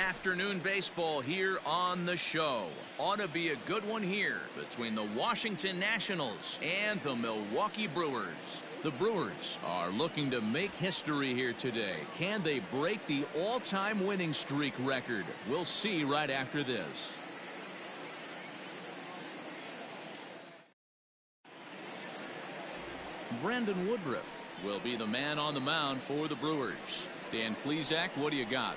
Afternoon baseball here on the show. Ought to be a good one here between the Washington Nationals and the Milwaukee Brewers. The Brewers are looking to make history here today. Can they break the all-time winning streak record? We'll see right after this. Brandon Woodruff will be the man on the mound for the Brewers. Dan Plesac, what do you got?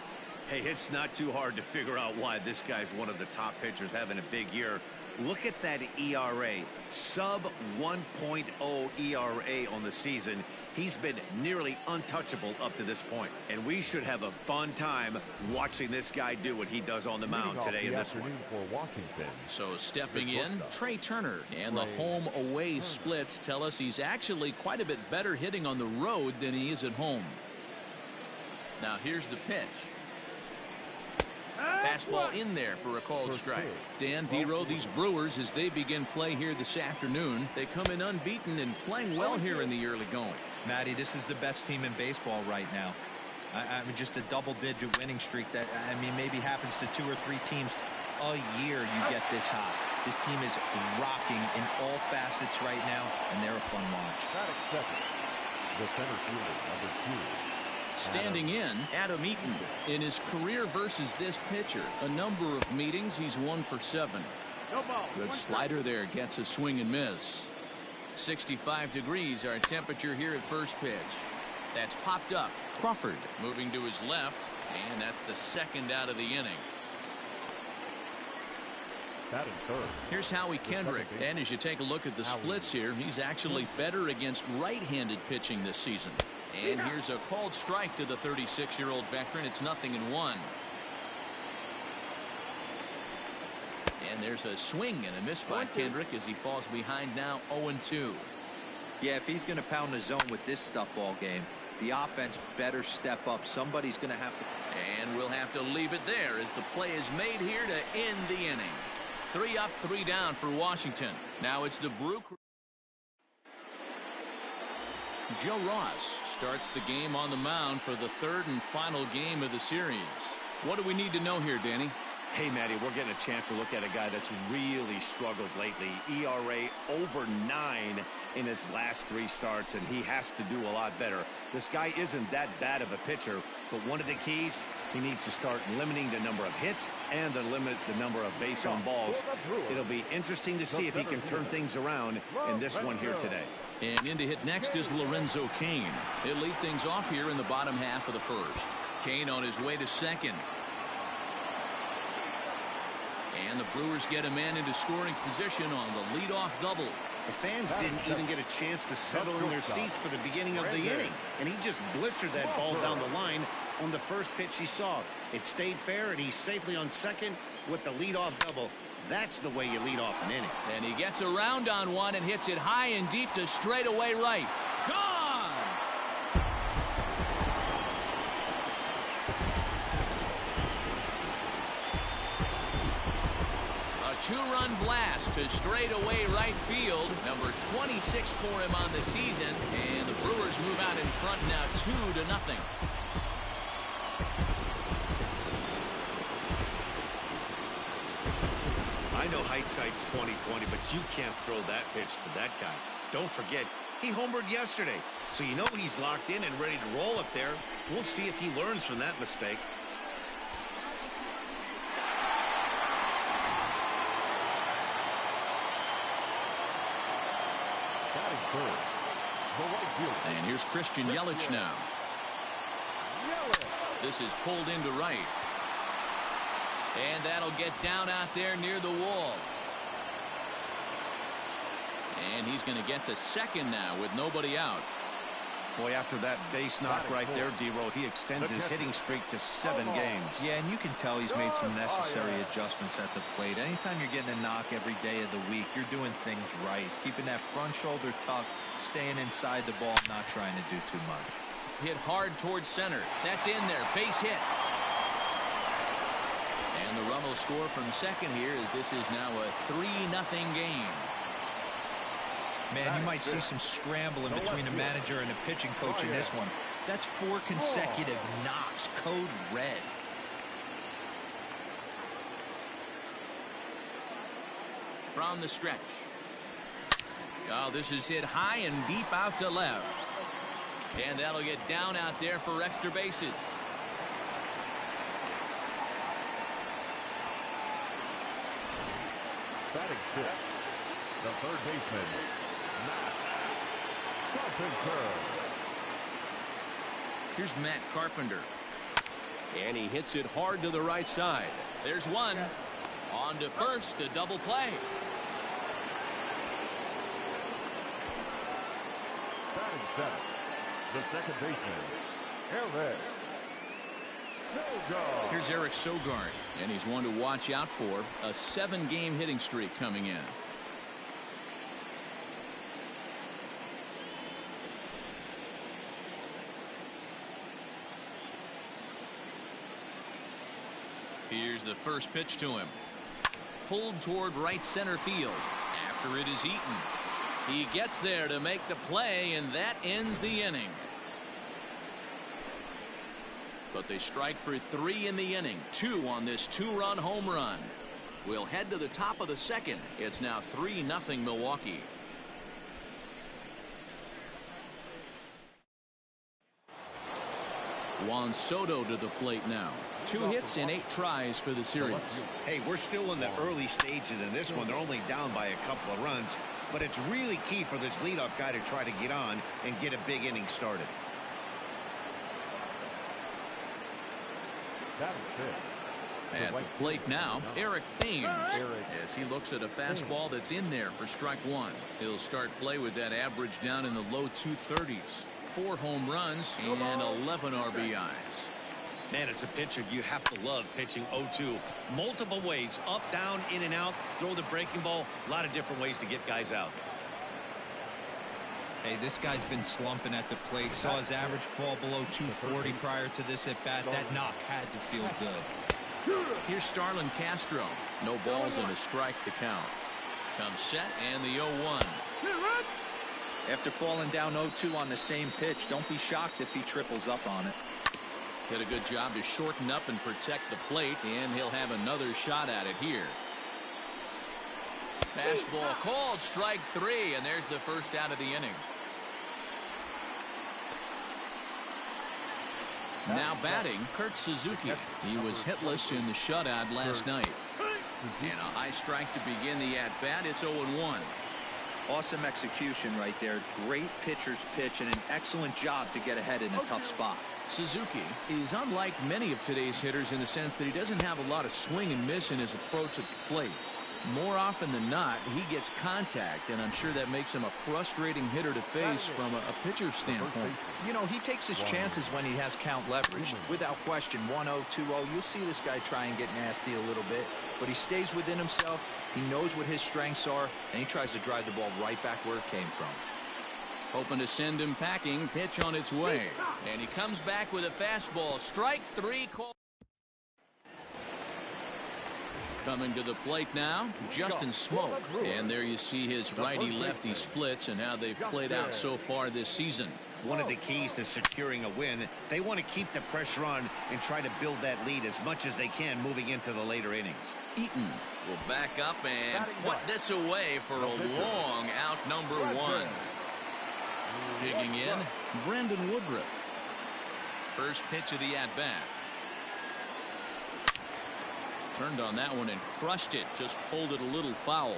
Hey, it's not too hard to figure out why this guy's one of the top pitchers having a big year. Look at that ERA, sub 1.0 ERA on the season. He's been nearly untouchable up to this point. And we should have a fun time watching this guy do what he does on the mound today in this one. For Washington. So stepping in, Trey Turner. And the home-away splits tell us he's actually quite a bit better hitting on the road than he is at home. Now here's the pitch. Fastball in there for a called strike. Dan Dero, these Brewers, as they begin play here this afternoon, they come in unbeaten and playing well here in the early going. Matty, this is the best team in baseball right now. I mean, just a double-digit winning streak that, I mean, maybe happens to 2 or 3 teams a year you get this hot. This team is rocking in all facets right now, and they're a fun watch. The center fielder, number 2. Standing in, Adam Eaton. In his career versus this pitcher, a number of meetings, he's 1 for 7. Good slider there, gets a swing and miss. 65 degrees our temperature here at first pitch. That's popped up. Crawford moving to his left, and that's the second out of the inning. Here's Howie Kendrick, and as you take a look at the splits here, he's actually better against right-handed pitching this season. And here's a called strike to the 36-year-old veteran. It's 0-1. And there's a swing and a miss by Kendrick as he falls behind now 0-2. Yeah, if he's going to pound the zone with this stuff all game, the offense better step up. Somebody's going to have to. And we'll have to leave it there as the play is made here to end the inning. 3 up, 3 down for Washington. Now it's the Brew Crew. Joe Ross starts the game on the mound for the 3rd and final game of the series. What do we need to know here, Danny? Hey, Matty, we're getting a chance to look at a guy that's really struggled lately. ERA over 9 in his last 3 starts, and he has to do a lot better. This guy isn't that bad of a pitcher, but one of the keys, he needs to start limiting the number of hits and to limit the number of base on balls. It'll be interesting to see if he can turn things around in this one here today. And in to hit next is Lorenzo Cain. He'll lead things off here in the bottom half of the first. Cain on his way to second. And the Brewers get a man into scoring position on the leadoff double. The fans didn't even get a chance to settle in their seats for the beginning of the inning. And he just blistered that ball down the line on the first pitch he saw. It stayed fair, and he's safely on second with the leadoff double. That's the way you lead off an inning. And he gets around on one and hits it high and deep to straightaway right. Gone! A 2-run blast to straightaway right field. Number 26 for him on the season. And the Brewers move out in front now 2-0. I know hindsight's 20/20, but you can't throw that pitch to that guy. Don't forget, he homered yesterday, so you know he's locked in and ready to roll up there. We'll see if he learns from that mistake. And here's Christian Yelich now. This is pulled into right. And that'll get down out there near the wall. And he's going to get to second now with nobody out. Boy, after that base knock right there, D-Roll, he extends his hitting streak to 7 games. Yeah, and you can tell he's made some necessary adjustments at the plate. Anytime you're getting a knock every day of the week, you're doing things right. He's keeping that front shoulder tucked, staying inside the ball, not trying to do too much. Hit hard towards center. That's in there. Base hit. And the run will score from second here as this is now a 3-0 game. Man, you might see some scrambling between a manager and a pitching coach in this one. That's 4 consecutive knocks, code red. from the stretch. Oh, this is hit high and deep out to left. And that'll get down out there for extra bases. Batting fifth, the third baseman, Matt Carpenter. Here's Matt Carpenter. And he hits it hard to the right side. There's one. On to first, a double play. Batting seventh, the second baseman, Eric Sogard. Here's Eric Sogard, and he's one to watch out for. A 7-game hitting streak coming in. Here's the first pitch to him. Pulled toward right center field. After it is Eaton. He gets there to make the play, and that ends the inning. But they strike for 3 in the inning. 2 on this 2-run home run. We'll head to the top of the second. It's now 3-0 Milwaukee. Juan Soto to the plate now. 2 hits in 8 tries for the series. Hey, we're still in the early stages in this one. They're only down by a couple of runs, but it's really key for this leadoff guy to try to get on and get a big inning started. At the plate now, Eric Thames, as he looks at a fastball that's in there for strike 1. He'll start play with that average down in the low 230s. 4 home runs and 11 RBIs. Man, as a pitcher, you have to love pitching 0-2. Multiple ways, up, down, in and out, throw the breaking ball. A lot of different ways to get guys out. Hey, this guy's been slumping at the plate. Saw his average fall below 240 prior to this at bat. That knock had to feel good. Here's Starlin Castro. No balls and a strike to count. Comes set and the 0-1. After falling down 0-2 on the same pitch, don't be shocked if he triples up on it. Did a good job to shorten up and protect the plate, and he'll have another shot at it here. Fastball called, strike 3, and there's the first out of the inning. Now batting, Kurt Suzuki. He was hitless in the shutout last night. And a high strike to begin the at-bat. It's 0-1. Awesome execution right there. Great pitcher's pitch and an excellent job to get ahead in a tough spot. Suzuki is unlike many of today's hitters in the sense that he doesn't have a lot of swing and miss in his approach at the plate. More often than not, he gets contact, and I'm sure that makes him a frustrating hitter to face from a pitcher's standpoint. You know, he takes his chances when he has count leverage. Without question, 1-0, 2-0, you'll see this guy try and get nasty a little bit, but he stays within himself. He knows what his strengths are, and he tries to drive the ball right back where it came from. Hoping to send him packing. Pitch on its way. And he comes back with a fastball. Strike 3 call. Coming to the plate now, Justin Smoke. And there you see his righty-lefty splits and how they've played out so far this season. One of the keys to securing a win, they want to keep the pressure on and try to build that lead as much as they can moving into the later innings. Eaton will back up and put this away for a long out number 1. Digging in, Brandon Woodruff. First pitch of the at-bat. Turned on that one and crushed it. Just pulled it a little foul.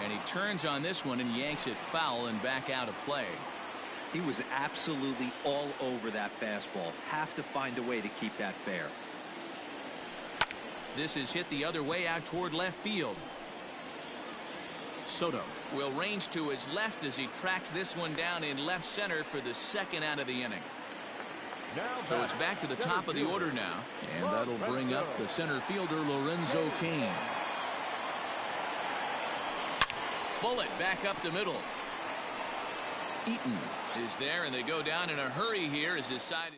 And he turns on this one and yanks it foul and back out of play. He was absolutely all over that fastball. Have to find a way to keep that fair. This is hit the other way out toward left field. Soto will range to his left as he tracks this one down in left center for the second out of the inning. So it's back to the top of the order now, and that'll bring up the center fielder Lorenzo Cain. Bullet back up the middle. Eaton is there, and they go down in a hurry here as his side.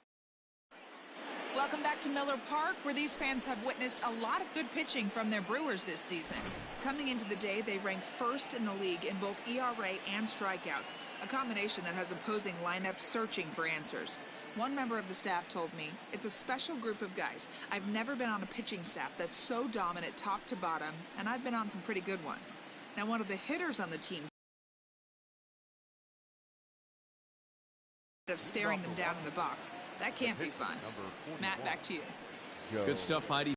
Welcome back to Miller Park, where these fans have witnessed a lot of good pitching from their Brewers this season. Coming into the day, they rank first in the league in both ERA and strikeouts, a combination that has opposing lineups searching for answers. One member of the staff told me, "It's a special group of guys. I've never been on a pitching staff that's so dominant top to bottom, and I've been on some pretty good ones." Now, one of the hitters on the team of staring them down in the box. That can't be fun. Matt, back to you. Good stuff, Heidi.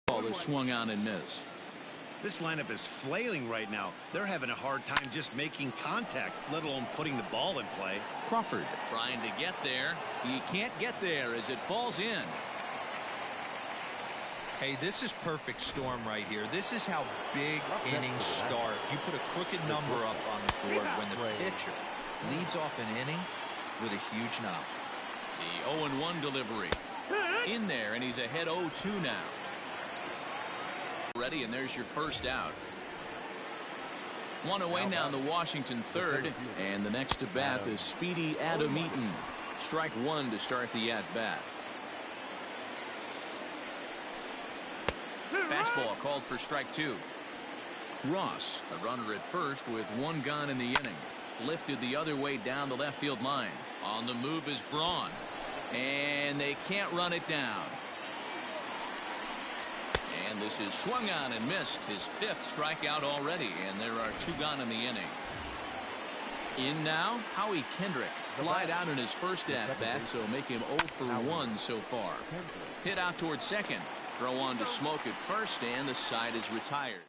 Ball is swung on and missed. This lineup is flailing right now. They're having a hard time just making contact, let alone putting the ball in play. Crawford trying to get there. He can't get there as it falls in. Hey, this is perfect storm right here. This is how big innings start. You put a crooked number up on the board when the pitcher leads off an inning with a huge knock. The 0-1 delivery. In there, and he's ahead 0-2 now. Ready, and there's your first out. One away now in the Washington third, and the next to bat is speedy Adam Eaton. Strike one to start the at-bat. Fastball called for strike two. Ross, a runner at first with one gone in the inning. Lifted the other way down the left field line. On the move is Braun. And they can't run it down. And this is swung on and missed. His fifth strikeout already, and there are two gone in the inning. In now, Howie Kendrick. Flied out in his first at-bat, so make him 0 for 1 so far. Hit out towards second. Throw on to Smoke at first, and the side is retired.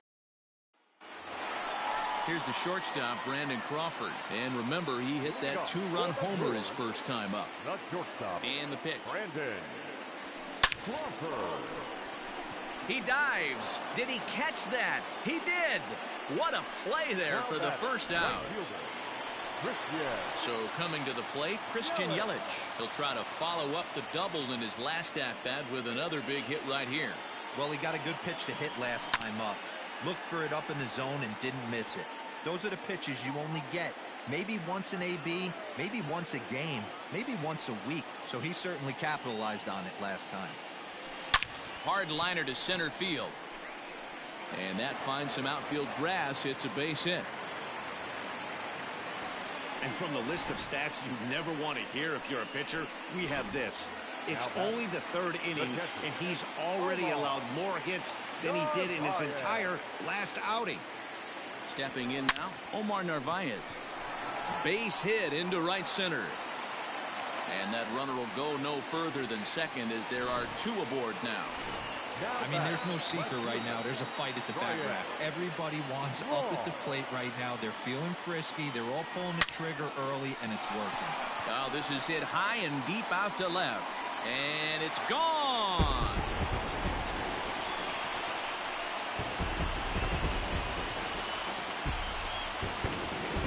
Here's the shortstop, Brandon Crawford. And remember, he hit that two-run homer his first time up. And the pitch. Brandon Crawford. He dives. Did he catch that? He did. What a play there for the first out. So coming to the plate, Christian Yelich. He'll try to follow up the double in his last at-bat with another big hit right here. Well, he got a good pitch to hit last time up. Looked for it up in the zone and didn't miss it. Those are the pitches you only get maybe once in AB, maybe once a game, maybe once a week. So he certainly capitalized on it last time. Hard liner to center field. And that finds some outfield grass. It's a base hit. And from the list of stats you never want to hear if you're a pitcher, we have this. It's only the third inning, and he's already allowed more hits than he did in his entire last outing. Stepping in now, Omar Narvaez. Base hit into right center. And that runner will go no further than second as there are two aboard now. I mean, there's no secret right now. There's a fight at the back rack. Everybody wants up at the plate right now. They're feeling frisky. They're all pulling the trigger early, and it's working. Well, this is hit high and deep out to left. And it's gone.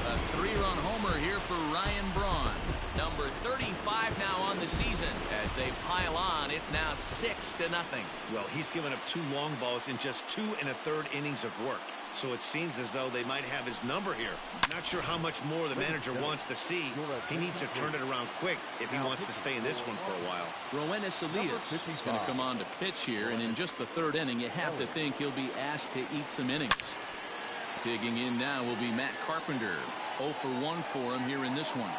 A three-run homer here for Ryan Braun. Number 35 now on the season. As they pile on, it's now 6-0. Well, he's given up two long balls in just 2 1/3 innings of work. So it seems as though they might have his number here. Not sure how much more the manager wants to see. He needs to turn it around quick if he wants to stay in this one for a while. Roenis Elias is going to come on to pitch here, and in just the third inning, you have to think he'll be asked to eat some innings. Digging in now will be Matt Carpenter. 0 for 1 for him here in this one.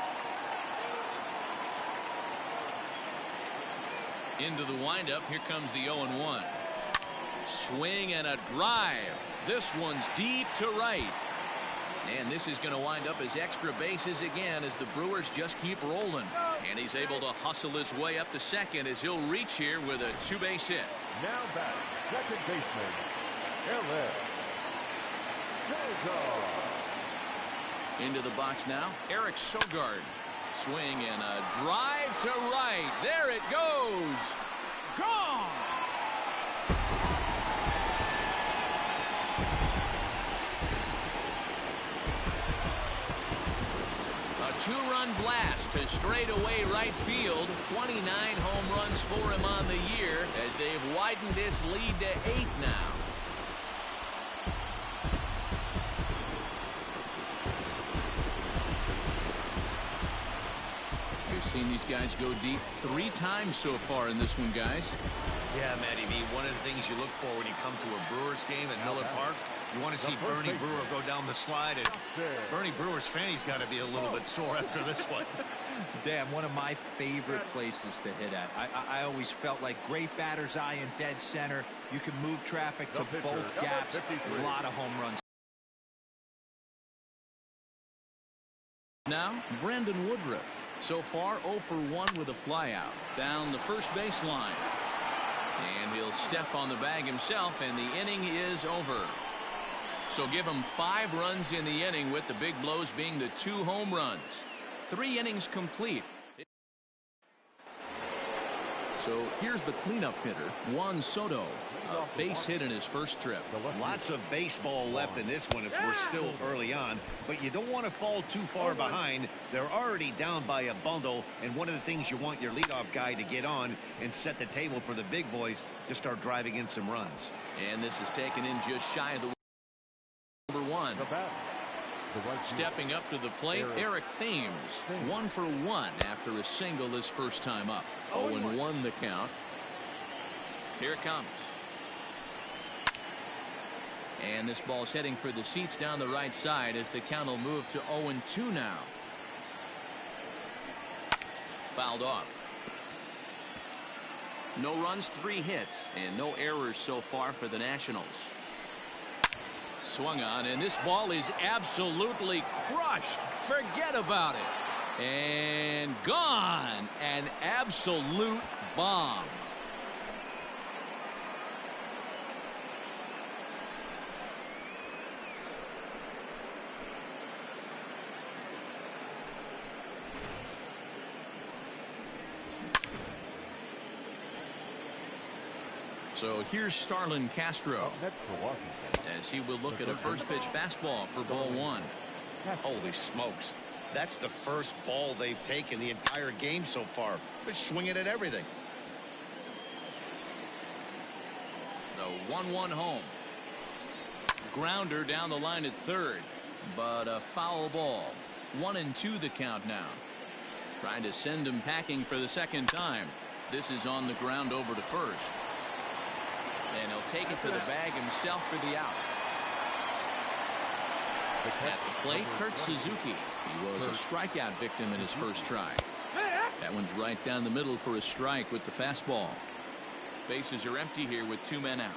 Into the windup, here comes the 0-1. Swing and a drive. This one's deep to right. And this is going to wind up as extra bases again as the Brewers just keep rolling. And he's able to hustle his way up to second as he'll reach here with a two-base hit. Now back, second baseman, Ellis. Into the box now, Eric Sogard. Swing and a drive to right. There it goes. Gone. A two-run blast to straightaway right field. 29 home runs for him on the year as they've widened this lead to 8 now. We've seen these guys go deep 3 times so far in this one, guys. Yeah, Matty V, one of the things you look for when you come to a Brewers game at Miller Park, you want to see Bernie Brewer go down the slide, and Bernie Brewer's fanny's got to be a little bit sore after this one. Dan, one of my favorite places to hit at. I always felt like great batter's eye in dead center. You can move traffic to both gaps. A lot of home runs. Now, Brandon Woodruff. So far, 0 for 1 with a flyout. Down the first baseline. And he'll step on the bag himself, and the inning is over. So give him 5 runs in the inning, with the big blows being the 2 home runs. 3 innings complete. So here's the cleanup hitter, Juan Soto. A base hit in his first trip. Lots of baseball left in this one as we're still early on, but you don't want to fall too far behind. They're already down by a bundle, and one of the things you want your leadoff guy to get on and set the table for the big boys to start driving in some runs. And this is taken in just shy of the number 1. Stepping up to the plate, Eric Thames. 1 for 1 after a single his first time up. 0-1 the count. Here it comes. And this ball's heading for the seats down the right side as the count will move to 0-2 now. Fouled off. No runs, 3 hits, and no errors so far for the Nationals. Swung on, and this ball is absolutely crushed. Forget about it. And gone. An absolute bomb. So here's Starlin Castro as he will look at a first pitch fastball for ball 1. Holy smokes. That's the first ball they've taken the entire game so far. They're swinging at everything. The 1-1 home. Grounder down the line at third, but a foul ball. 1-2 the count now. Trying to send him packing for the second time. This is on the ground over to first. And he'll take it to the bag himself for the out. At the plate, Kurt Suzuki. He was a strikeout victim in his first try. That one's right down the middle for a strike with the fastball. Bases are empty here with 2 men out.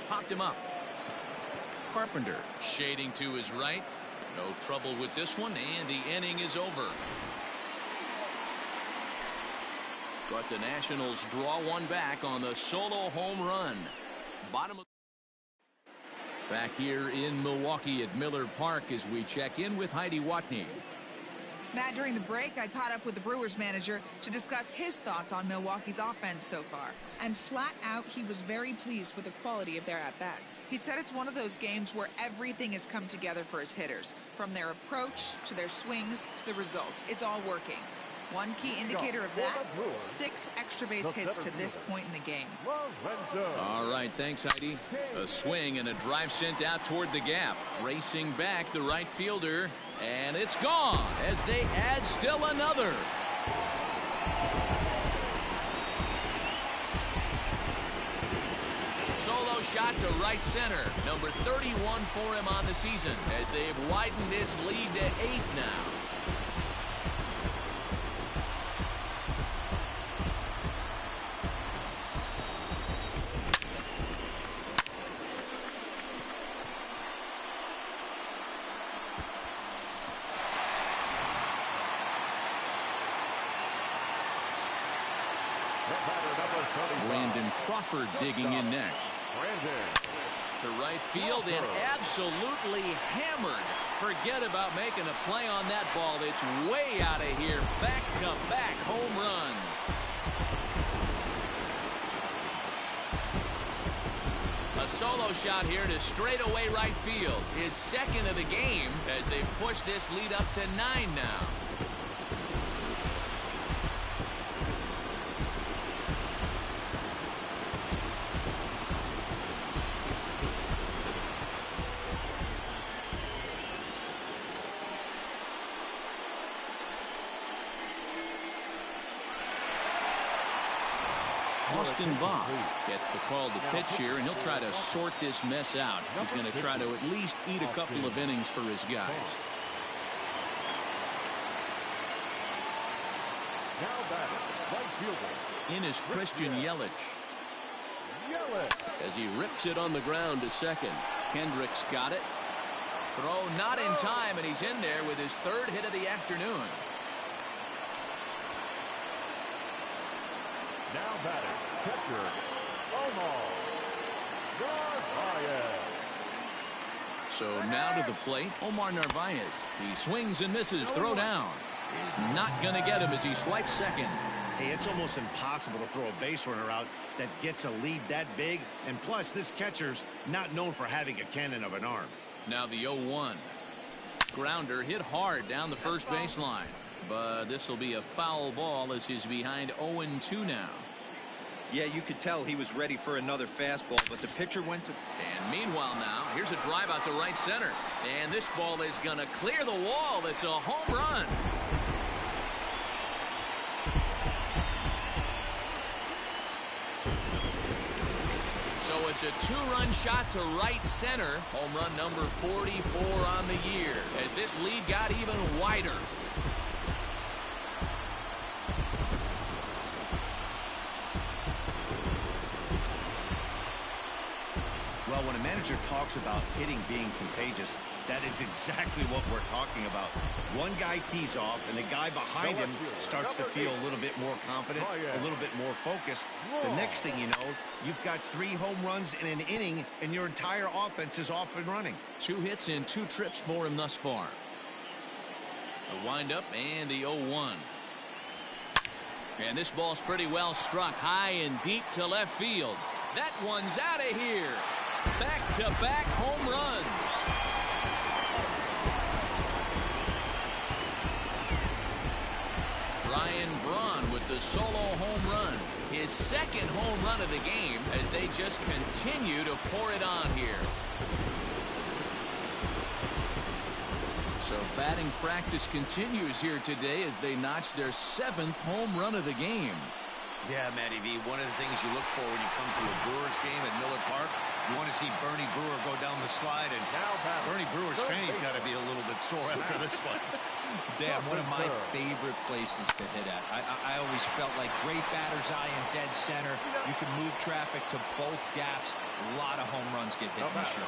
Popped him up. Carpenter shading to his right. No trouble with this one, and the inning is over. But the Nationals draw one back on the solo home run. Bottom of back here in Milwaukee at Miller Park as we check in with Heidi Watney. Matt, during the break, I caught up with the Brewers manager to discuss his thoughts on Milwaukee's offense so far. And flat out, he was very pleased with the quality of their at-bats. He said it's one of those games where everything has come together for his hitters. From their approach, to their swings, to the results. It's all working. One key indicator of that, 6 extra base hits to this point in the game. All right, thanks, Heidi. A swing and a drive sent out toward the gap. Racing back the right fielder, and it's gone as they add still another. Solo shot to right center. Number 31 for him on the season as they've widened this lead to 8 now. Brandon Crawford digging in next. To right field and absolutely hammered. Forget about making a play on that ball. It's way out of here. Back-to-back home runs. A solo shot here to straightaway right field. His second of the game as they've pushed this lead up to 9 now. Austin Voth gets the call to pitch here, and he'll try to sort this mess out. He's going to try to at least eat a couple of innings for his guys. Now batting, right fielder. In is Christian Yelich. As he rips it on the ground to second. Kendricks got it. Throw not in time, and he's in there with his third hit of the afternoon. Now batting, catcher, Omar Narvaez. So now to the plate, Omar Narvaez. He swings and misses. Throw down. He's not going to get him as he swipes second. Hey, it's almost impossible to throw a base runner out that gets a lead that big. And plus, this catcher's not known for having a cannon of an arm. Now the 0-1. Grounder hit hard down the first baseline. But this will be a foul ball as he's behind 0-2 now. Yeah, you could tell he was ready for another fastball, but the pitcher went to... And meanwhile now, here's a drive out to right center. And this ball is going to clear the wall. It's a home run. So it's a two-run shot to right center. Home run number 44 on the year as this lead got even wider. Well, when a manager talks about hitting being contagious, that is exactly what we're talking about. One guy tees off, and the guy behind him starts to feel a little bit more confident, a little bit more focused. The next thing you know, you've got 3 home runs in an inning, and your entire offense is off and running. 2 hits and 2 trips for him thus far. The windup and the 0-1. And this ball's pretty well struck high and deep to left field. That one's out of here. Back-to-back home runs. Ryan Braun with the solo home run. His second home run of the game as they just continue to pour it on here. So batting practice continues here today as they notch their 7th home run of the game. Yeah, Matty V, one of the things you look for when you come to a Brewers game at Miller Park, you want to see Bernie Brewer go down the slide, and Bernie Brewer's fanny's got to be a little bit sore after this one. Damn, one of my favorite places to hit at. I always felt like great batter's eye in dead center. You can move traffic to both gaps. A lot of home runs get hit this year.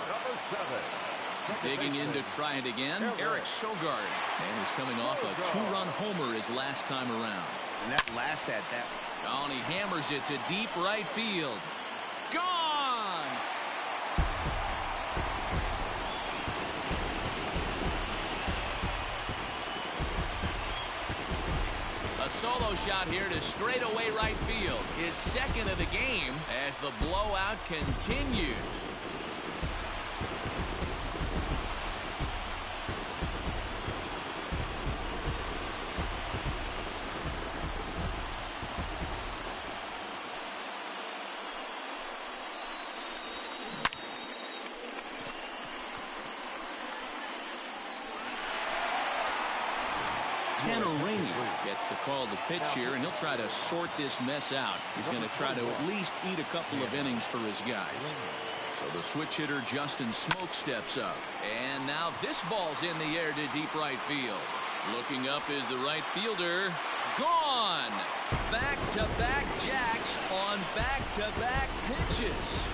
Digging in to try it again, Eric Sogard. And he's coming off a 2-run homer his last time around. And that last at that. Oh, and he hammers it to deep right field. Gone! A solo shot here to straightaway right field. His second of the game as the blowout continues. Gets the call to pitch here, and he'll try to sort this mess out. He's going to try to at least eat a couple of innings for his guys. So the switch hitter Justin Smoke steps up. And now this ball's in the air to deep right field. Looking up is the right fielder. Gone! Back-to-back jacks on back-to-back pitches.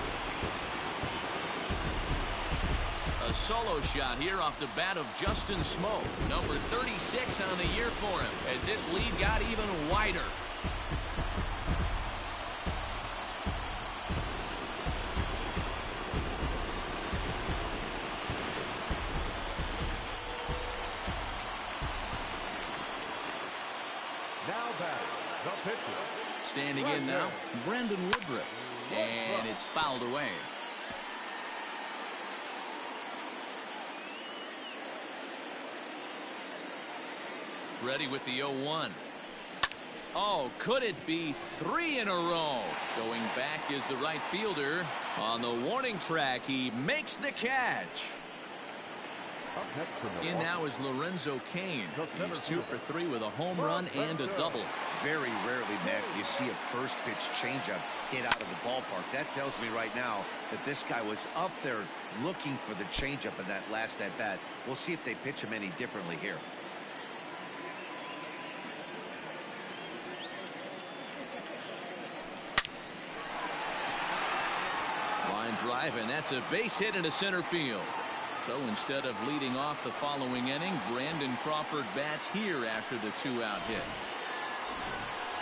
A solo shot here off the bat of Justin Smoke, number 36 on the year for him, as this lead got even wider. Now batting, the pitcher. Standing in now, Brandon Woodruff, and it's fouled away. Ready with the 0-1. Oh, could it be 3 in a row? Going back is the right fielder. On the warning track, he makes the catch. Up next for Milwaukee. In now is Lorenzo Cain. He's 2 for 3 with a home run and a double. Very rarely, Matt, you see a first pitch changeup hit out of the ballpark. That tells me right now that this guy was up there looking for the changeup in that last at bat. We'll see if they pitch him any differently here. Line drive, and that's a base hit into center field. So instead of leading off the following inning, Brandon Crawford bats here after the 2-out hit.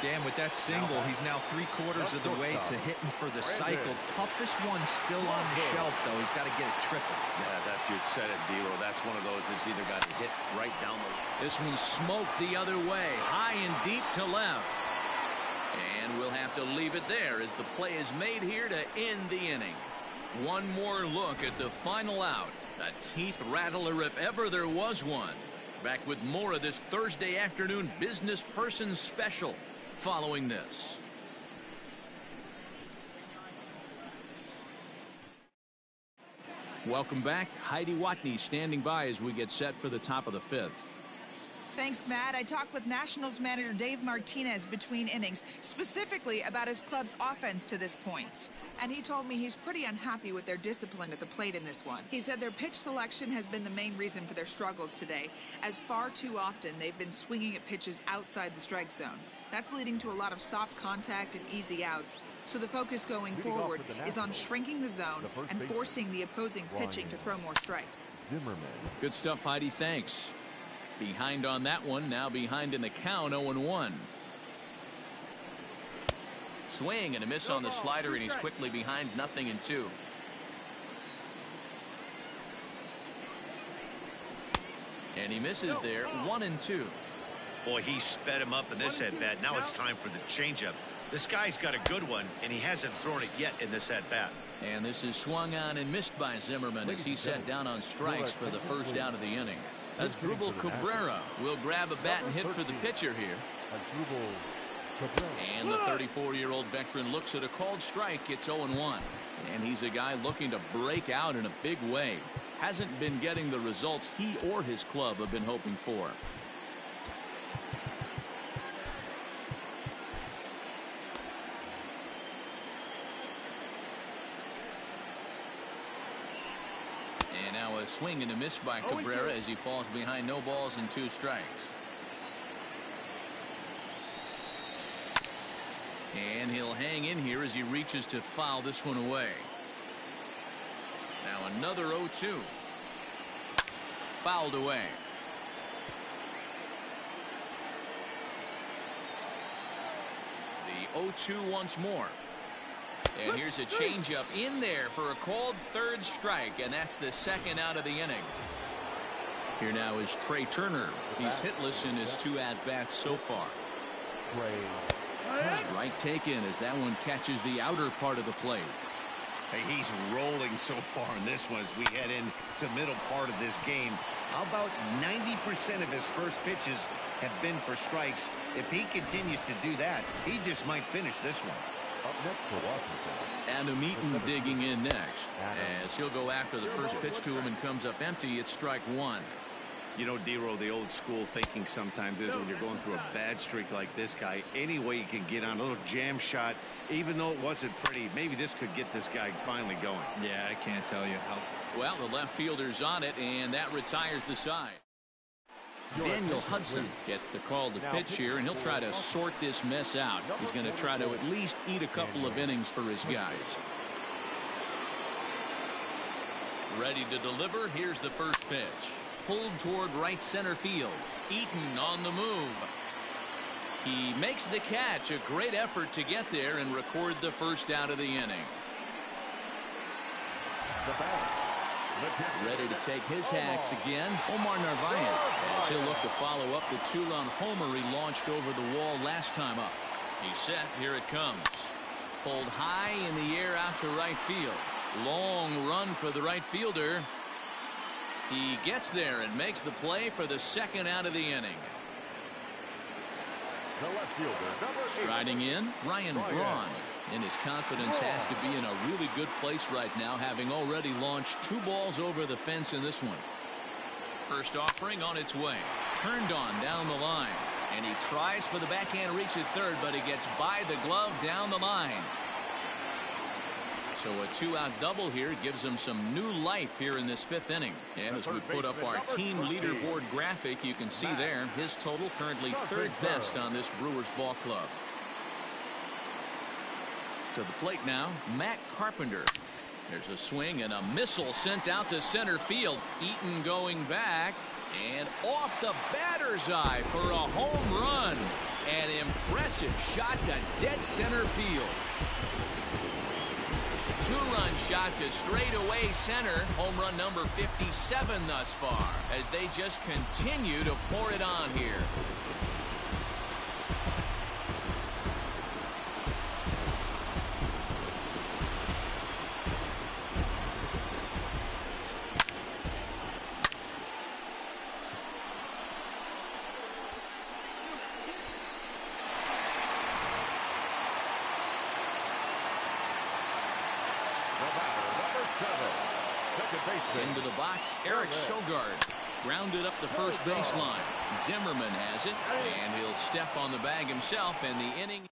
Dan, with that single, he's now 3/4 of the way to hitting for the cycle. Toughest one still on the shelf, though. He's got to get a triple. Yeah, that you said it, D'Lo. That's one of those that's either got to hit right down the... This one smoked the other way, high and deep to left. And we'll have to leave it there as the play is made here to end the inning. One more look at the final out. A teeth rattler if ever there was one. Back with more of this Thursday afternoon business person special following this. Welcome back. Heidi Watney standing by as we get set for the top of the 5th. Thanks, Matt. I talked with Nationals manager Dave Martinez between innings, specifically about his club's offense to this point. And he told me he's pretty unhappy with their discipline at the plate in this one. He said their pitch selection has been the main reason for their struggles today, as far too often they've been swinging at pitches outside the strike zone. That's leading to a lot of soft contact and easy outs. So the focus going forward is on shrinking the zone and forcing the opposing pitching to throw more strikes. Zimmerman. Good stuff, Heidi. Thanks. Behind on that one, now behind in the count, 0-1. Swing and a miss on the slider, and he's quickly behind 0-2. And he misses there, 1-2. Boy, he sped him up in this at-bat. Now it's time for the changeup. This guy's got a good one, and he hasn't thrown it yet in this at-bat. And this is swung on and missed by Zimmerman as he set down on strikes for the first out of the inning. As Asdrubal Cabrera will grab a bat and hit for the pitcher here. And the 34-year-old veteran looks at a called strike. It's 0-1. And he's a guy looking to break out in a big way. Hasn't been getting the results he or his club have been hoping for. And now a swing and a miss by Cabrera as he falls behind, no balls and 2 strikes. And he'll hang in here as he reaches to foul this one away. Now another 0-2. Fouled away. The 0-2 once more. And here's a changeup in there for a called 3rd strike, and that's the 2nd out of the inning. Here now is Trey Turner. He's hitless in his 2 at-bats so far. Strike taken as that one catches the outer part of the plate. Hey, he's rolling so far in this one as we head into middle part of this game. How about 90% of his first pitches have been for strikes? If he continues to do that, he just might finish this one. Up next for Washington. Adam Eaton digging in next as he'll go after the first pitch to him and comes up empty. It's strike 1. You know, D-Roll, the old school thinking sometimes is when you're going through a bad streak like this guy, any way you can get on a little jam shot, even though it wasn't pretty, maybe this could get this guy finally going. Yeah, I can't tell you how. Well, the left fielder's on it, and that retires the side. Daniel Hudson gets the call to pitch here, and he'll try to sort this mess out. He's going to try to at least eat a couple of innings for his guys. Ready to deliver. Here's the first pitch. Pulled toward right center field. Eaton on the move. He makes the catch. A great effort to get there and record the first out of the inning. Ready to take his hacks again, Omar Narvaez, as he'll look to follow up the 2-run homer he launched over the wall last time up. He's set. Here it comes. Pulled high in the air out to right field. Long run for the right fielder. He gets there and makes the play for the 2nd out of the inning. The left fielder, Striding in, Ryan Braun. And his confidence has to be in a really good place right now, having already launched 2 balls over the fence in this one. First offering on its way. Turned on down the line. And he tries for the backhand reach at third, but he gets by the glove down the line. So a two-out double here gives him some new life here in this fifth inning. And as we put up our team leaderboard graphic, you can see there his total currently third best on this Brewers ball club. To the plate now, Matt Carpenter. There's a swing and a missile sent out to center field. Eaton going back and off the batter's eye for a home run. An impressive shot to dead center field. Two-run shot to straightaway center. Home run number 57 thus far as they just continue to pour it on here. Into the box, Eric Sogard grounded up the first baseline. Zimmerman has it, and he'll step on the bag himself, and the inning.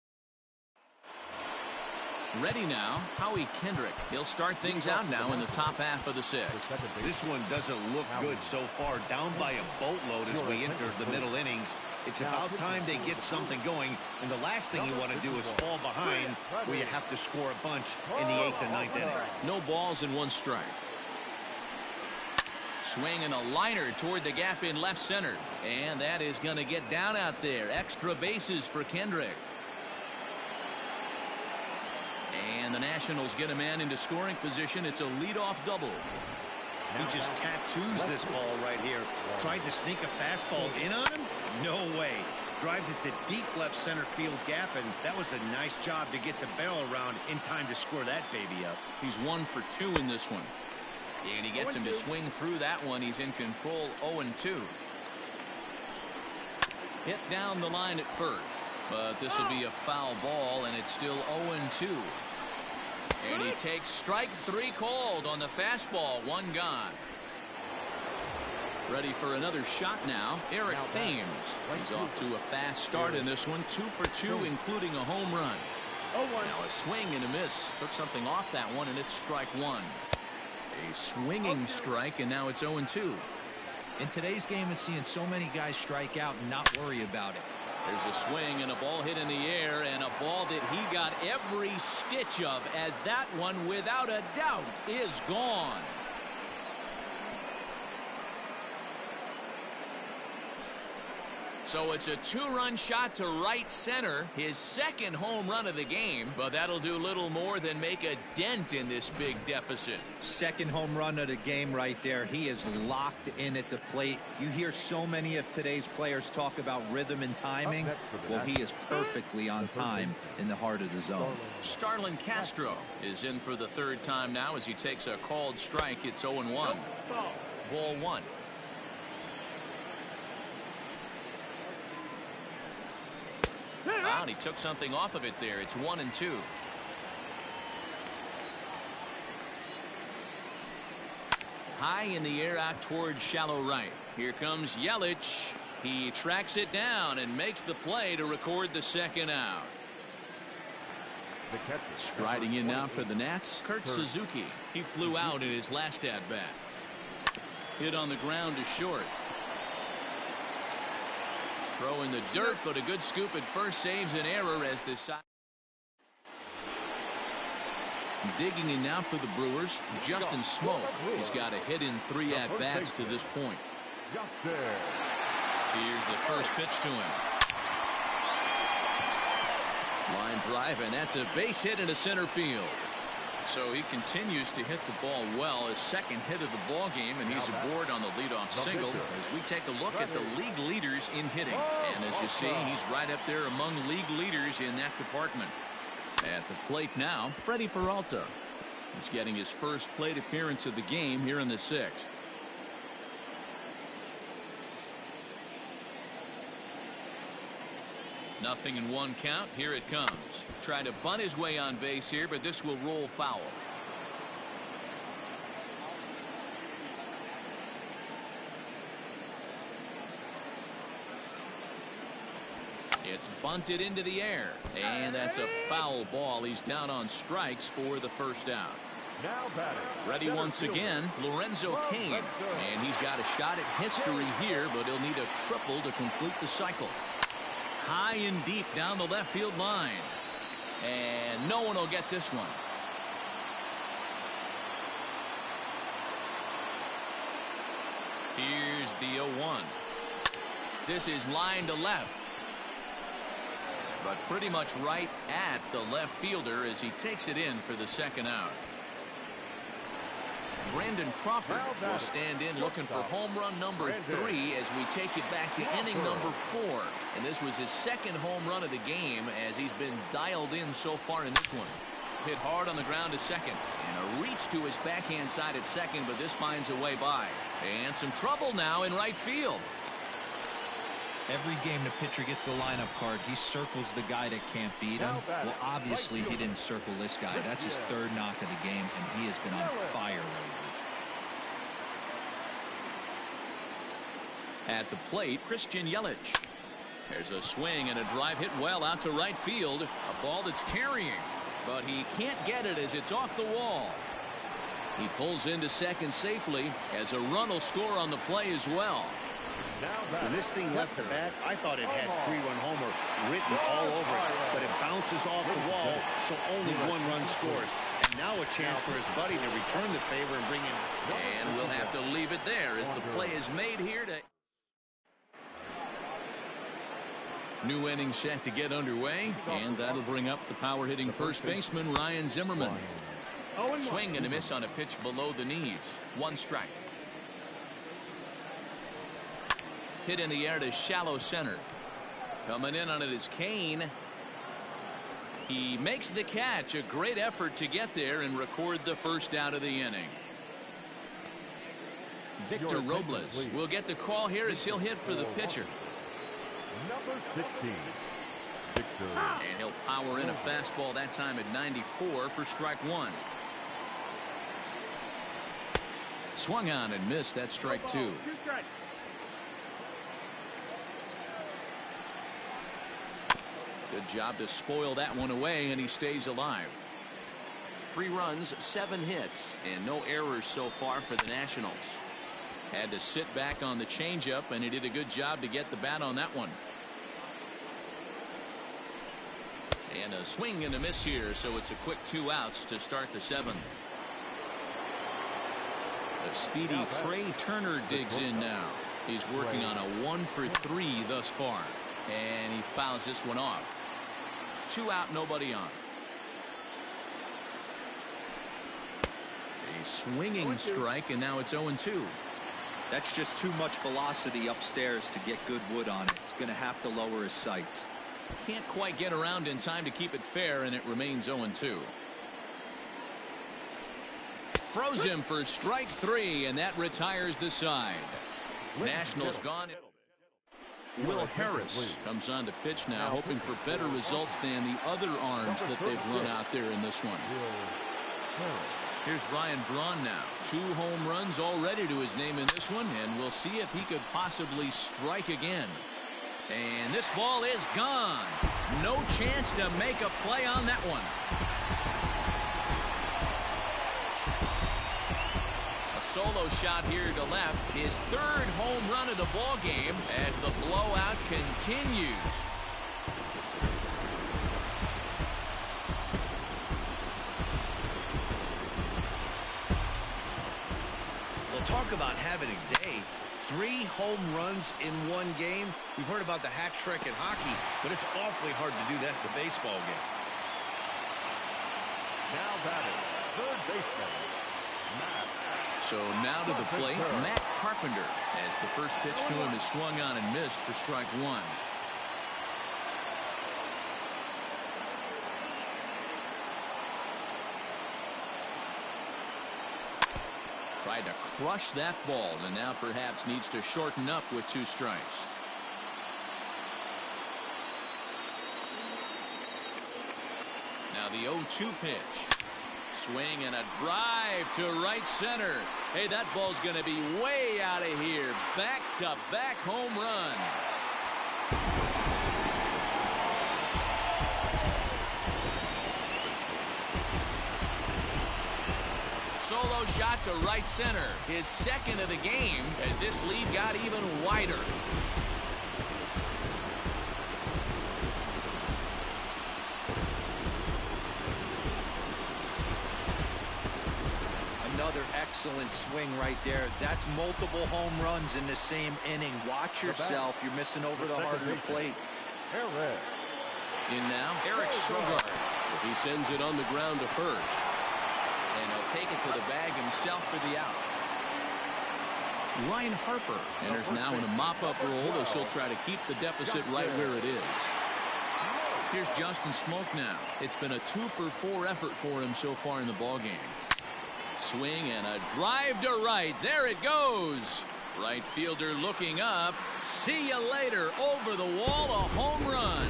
Ready now, Howie Kendrick. He'll start things out now in the top half of the sixth. This one doesn't look good so far. Down by a boatload as we enter the middle innings. It's about time they get something going, and the last thing you want to do is fall behind where you have to score a bunch in the 8th and 9th inning. No balls and one strike. Swing and a liner toward the gap in left center. And that is going to get down out there. Extra bases for Kendrick. And the Nationals get a man into scoring position. It's a leadoff double. He just tattoos this ball right here. Tried to sneak a fastball in on him? No way. Drives it to deep left center field gap, and that was a nice job to get the barrel around in time to score that baby up. He's 1 for 2 in this one. And he gets him to swing through that one. He's in control 0-2. Hit down the line at first. But this will be a foul ball, and it's still 0-2. And he takes strike 3 called on the fastball. 1 gone. Ready for another shot now. Eric Thames. He's off to a fast start in this one. 2 for 2, including a home run. Now a swing and a miss. Took something off that one, and it's strike 1. A swinging strike, and now it's 0-2. In today's game, is seeing so many guys strike out and not worry about it. There's a swing and a ball hit in the air, and a ball that he got every stitch of, as that one, without a doubt, is gone. So it's a 2-run shot to right center, his second home run of the game, but that'll do little more than make a dent in this big deficit. Second home run of the game right there. He is locked in at the plate. You hear so many of today's players talk about rhythm and timing. Well, he is perfectly on time in the heart of the zone. Starlin Castro is in for the 3rd time now as he takes a called strike. It's 0-1. Ball 1. Wow, and he took something off of it there. It's 1-2. High in the air out towards shallow right. Here comes Yelich. He tracks it down and makes the play to record the 2nd out. Striding in now for the Nats, Kurt Suzuki. He flew out in his last at-bat. Hit on the ground to short. Throw in the dirt, but a good scoop at first saves an error as this side. Digging in now for the Brewers, Justin Smoke. He's got a hit in 3 at-bats to this point. Here's the first pitch to him. Line drive, and that's a base hit into center field. So he continues to hit the ball well, his 2nd hit of the ball game, and he's aboard on the leadoff single as we take a look at the league leaders in hitting. And as you see, he's right up there among league leaders in that department. At the plate now, Freddie Peralta. He's getting his first plate appearance of the game here in the 6th. Nothing in 1 count. Here it comes. Trying to bunt his way on base here, but this will roll foul. It's bunted into the air, and that's a foul ball. He's down on strikes for the first out. Ready once again, Lorenzo Cain, and he's got a shot at history here, but he'll need a triple to complete the cycle. High and deep down the left field line, and no one will get this one. Here's the 0-1. This is line to left, but pretty much right at the left fielder as he takes it in for the second out. Brandon Crawford will stand in looking for home run number 3 as we take it back to inning number 4. And this was his second home run of the game as he's been dialed in so far in this one. Hit hard on the ground to second, and a reach to his backhand side at second, but this finds a way by. And some trouble now in right field. Every game the pitcher gets the lineup card, he circles the guy that can't beat him. Well, obviously he didn't circle this guy. That's his third knock of the game, and he has been on fire lately. At the plate, Christian Yelich. There's a swing and a drive hit well out to right field. A ball that's tarrying, but he can't get it as it's off the wall. He pulls into second safely as a run will score on the play as well. When this thing left the bat, I thought it had 3-run homer written all over it, but it bounces off the wall, so only 1 run scores. And now a chance for his buddy to return the favor and bring in. And we'll have to leave it there as the play is made here to. New inning set to get underway, and that'll bring up the power hitting first baseman Ryan Zimmerman. Swing and a miss on a pitch below the knees. 1 strike. Hit in the air to shallow center. Coming in on it is Cain. He makes the catch. A great effort to get there and record the first out of the inning. Victor Robles will get the call here as he'll hit for the pitcher. Number 16, Victor. And he'll power in a fastball that time at 94 for strike 1. Swung on and missed. That's strike 2. Good job to spoil that one away, and he stays alive. 3 runs, 7 hits, and no errors so far for the Nationals. Had to sit back on the changeup, and he did a good job to get the bat on that one. And a swing and a miss here, so it's a quick 2 outs to start the 7th. A speedy Trey Turner digs in now. He's working on a 1 for 3 thus far, and he fouls this one off. 2 out, nobody on. A swinging strike, and now it's 0-2. That's just too much velocity upstairs to get good wood on it. It's going to have to lower his sights. Can't quite get around in time to keep it fair, and it remains 0-2. Froze him for strike 3, and that retires the side. Nationals gone. Will Harris comes on to pitch now, hoping for better results than the other arms that they've run out there in this one. Here's Ryan Braun now. 2 home runs already to his name in this one, and we'll see if he could possibly strike again. And this ball is gone. No chance to make a play on that one. Solo shot here to left, his 3rd home run of the ball game as the blowout continues. We'll talk about having a day. 3 home runs in 1 game. We've heard about the hack trick in hockey, but it's awfully hard to do that in the baseball game. Now batting, third baseman, Matt. So now to the plate, Matt Carpenter, as the first pitch to him is swung on and missed for strike 1. Tried to crush that ball, and now perhaps needs to shorten up with 2 strikes. Now the 0-2 pitch. Swing and a drive to right center. Hey, that ball's going to be way out of here. Back-to-back home runs. solo shot to right center. His second of the game as this lead got even wider. Another excellent swing right there. That's multiple home runs in the same inning. Watch yourself. You're missing over the heart of the plate. In now, Eric Sogard as he sends it on the ground to first. And he'll take it to the bag himself for the out. Ryan Harper enters now in a mop-up role as he'll try to keep the deficit right where it is. Here's Justin Smoke now. It's been a 2-for-4 effort for him so far in the ballgame. Swing and a drive to right. There it goes. Right fielder looking up. See you later. Over the wall, a home run.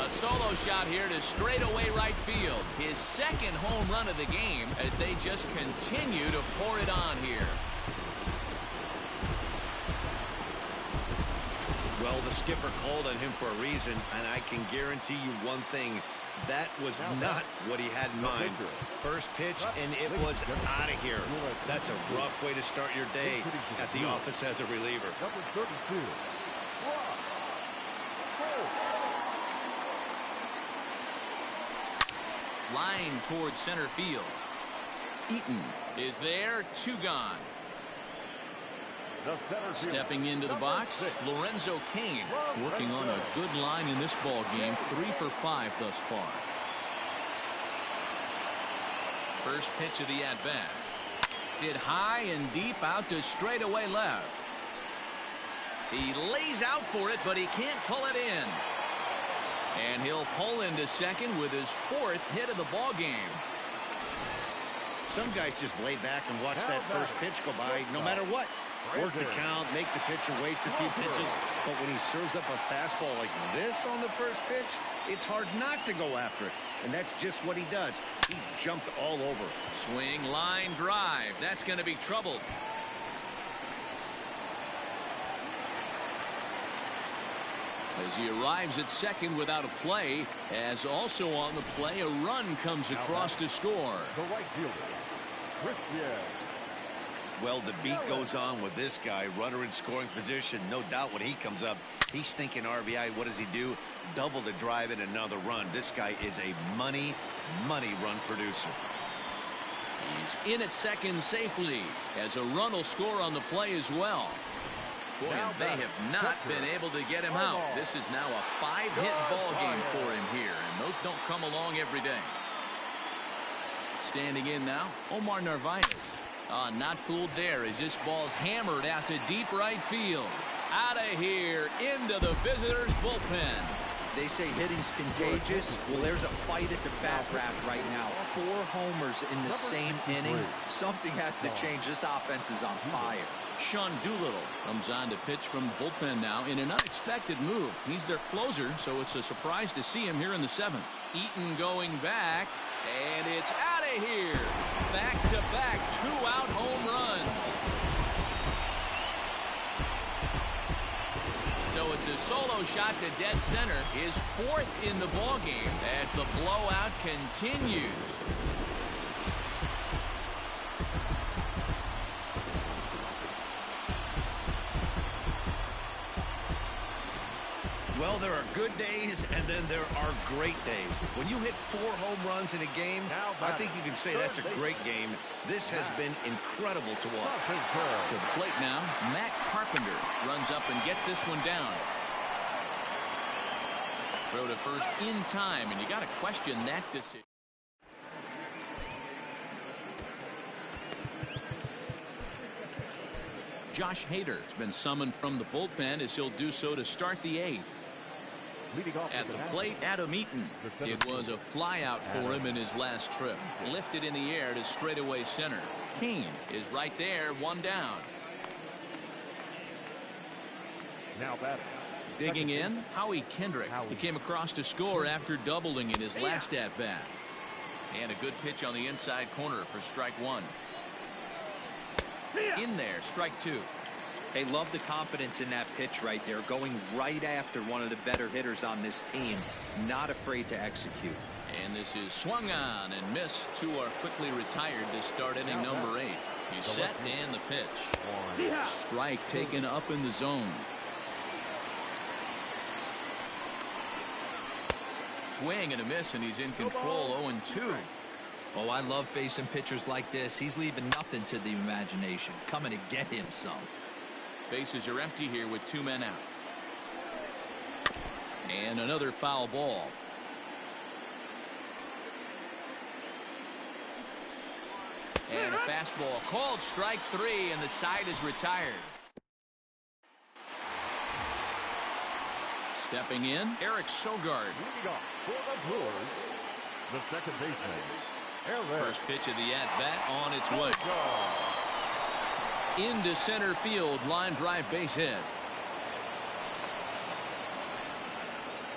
A solo shot here to straightaway right field. His second home run of the game as they just continue to pour it on here. Well, the skipper called on him for a reason, and I can guarantee you one thing. That was not what he had in mind. First pitch, and it was out of here. That's a rough way to start your day at the office as a reliever. Line towards center field. Eaton is there. 2 gone. Stepping into the box, Lorenzo Cain working on a good line in this ball game. 3 for 5 thus far. First pitch of the at-bat. Hit high and deep out to straightaway left. He lays out for it, but he can't pull it in. And he'll pull into second with his 4th hit of the ball game. Some guys just lay back and watch that first pitch go by no matter what. Work the count, make the pitcher waste a few pitches. But when he serves up a fastball like this on the first pitch, it's hard not to go after it. And that's just what he does. He jumped all over. Swing, line, drive. That's going to be trouble. As he arrives at second without a play, as also on the play, a run comes across to score. The right fielder, Christian. Well, the beat goes on with this guy. Runner in scoring position. No doubt when he comes up, he's thinking RBI. What does he do? Double the drive and another run. This guy is a money run producer. He's in at second safely as a run will score on the play as well. Boy, and they have not been able to get him out. This is now a 5-hit ball game for him here, and those don't come along every day. Standing in now, Omar Narvaez. Not fooled there as this ball's hammered out to deep right field. Out of here into the visitors' bullpen. They say hitting's contagious. Well, there's a fight at the bat rack right now. 4 homers in the same inning. Something has to change. This offense is on fire. Sean Doolittle comes on to pitch from the bullpen now in an unexpected move. He's their closer, so it's a surprise to see him here in the 7th. Eaton going back, and it's out of here. Back-to-back 2-out home runs. So it's a solo shot to dead center, his 4th in the ballgame as the blowout continues. Well, there are good days, and then there are great days. When you hit 4 home runs in a game, I think you can say that's a great game. This has been incredible to watch. To the plate now, Matt Carpenter runs up and gets this one down. Throw to first in time, and you got to question that decision. Josh Hader's been summoned from the bullpen as he'll do so to start the 8th. At the plate, Adam Eaton. It was a flyout for him in his last trip. Lifted in the air to straightaway center. Cain is right there, 1 down. Now batting. Digging in, Howie Kendrick. He came across to score after doubling in his last at-bat. And a good pitch on the inside corner for strike 1. In there, strike 2. Hey, love the confidence in that pitch right there, going right after one of the better hitters on this team, not afraid to execute. And this is swung on and missed. Two are quickly retired to start inning number 8. He's set and the pitch. Strike taken up in the zone. Swing and a miss, and he's in control. 0-2. Oh, I love facing pitchers like this. He's leaving nothing to the imagination. Coming to get him some. Bases are empty here with 2 men out. And another foul ball. And a fastball called strike 3, and the side is retired. Stepping in, Eric Sogard. Leading off for the Brewers, the second baseman, Eric. First pitch of the at-bat on its way. Into center field, line drive base hit.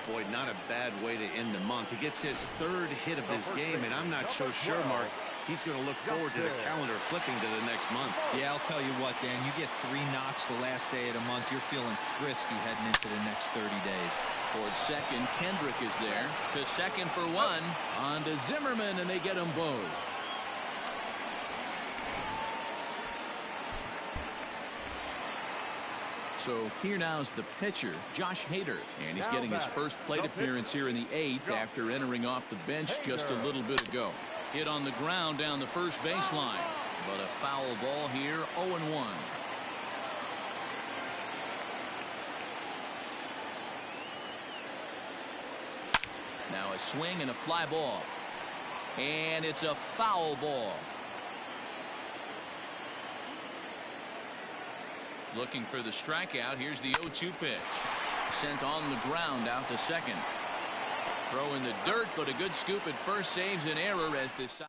Boy, not a bad way to end the month. He gets his 3rd hit of this game, and I'm not so sure, Mark, he's going to look forward to the calendar flipping to the next month. Yeah, I'll tell you what, Dan, you get 3 knocks the last day of the month, you're feeling frisky heading into the next 30 days. Towards second, Kendrick is there. To second for 1. On to Zimmerman, and they get them both. So here now's the pitcher, Josh Hader, and he's getting his first plate appearance here in the 8th after entering off the bench just a little bit ago. Hit on the ground down the first baseline, but a foul ball here, 0-1. Now a swing and a fly ball, and it's a foul ball. Looking for the strikeout. Here's the 0-2 pitch. Sent on the ground out to second. Throw in the dirt, but a good scoop at first saves an error as this.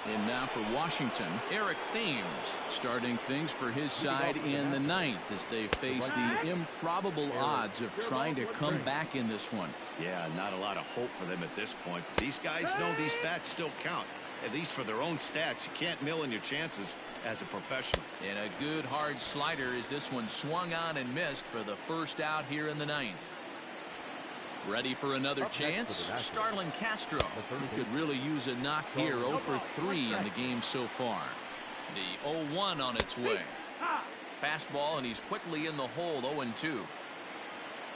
And now for Washington, Eric Thames starting things for his side in the 9th as they face the improbable odds of trying to come back in this one. Yeah, not a lot of hope for them at this point. These guys know these bats still count. At least for their own stats, you can't mill in your chances as a professional. And a good hard slider as this one swung on and missed for the first out here in the 9th. Ready for another chance? Starlin Castro. He could really use a knock here. 0 for 3 in the game so far. The 0-1 on its way. Fastball, and he's quickly in the hole. 0-2.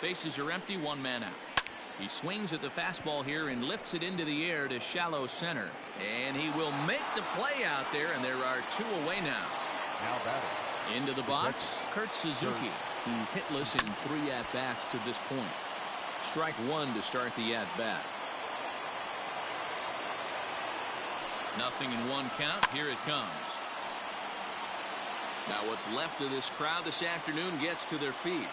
Bases are empty. 1 man out. He swings at the fastball here and lifts it into the air to shallow center. And he will make the play out there, and there are 2 away now. Into the box, Kurt Suzuki. He's hitless in 3 at-bats to this point. Strike 1 to start the at-bat. Nothing in 1 count. Here it comes. Now what's left of this crowd this afternoon gets to their feet.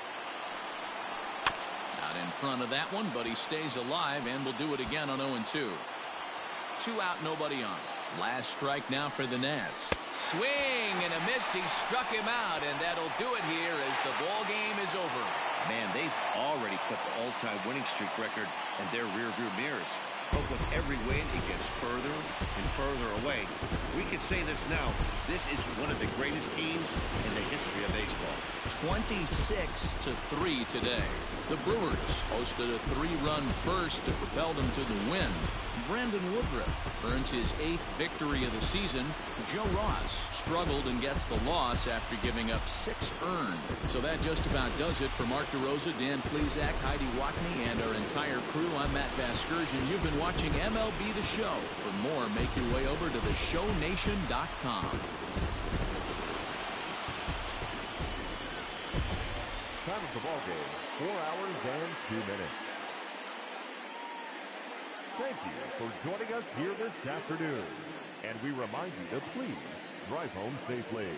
Not in front of that one, but he stays alive and will do it again on 0-2. 2 out, nobody on. Last strike now for the Nats. Swing and a miss. He struck him out, and that'll do it here as the ball game is over. Man, they've already put the all-time winning streak record in their rearview mirrors. But with every win, it gets further and further away. We could say this now. This is one of the greatest teams in the history of baseball. 26-3 today. The Brewers hosted a 3-run first to propel them to the win. Brandon Woodruff earns his 8th victory of the season. Joe Ross struggled and gets the loss after giving up 6 earned. So that just about does it for Mark DeRosa, Dan Plesac, Heidi Watney, and our entire crew. I'm Matt Vasgersian. You've been watching MLB The Show. For more, make your way over to theshownation.com. Time of the ball game, 4 hours and 2 minutes. Thank you for joining us here this afternoon. And we remind you to please drive home safely.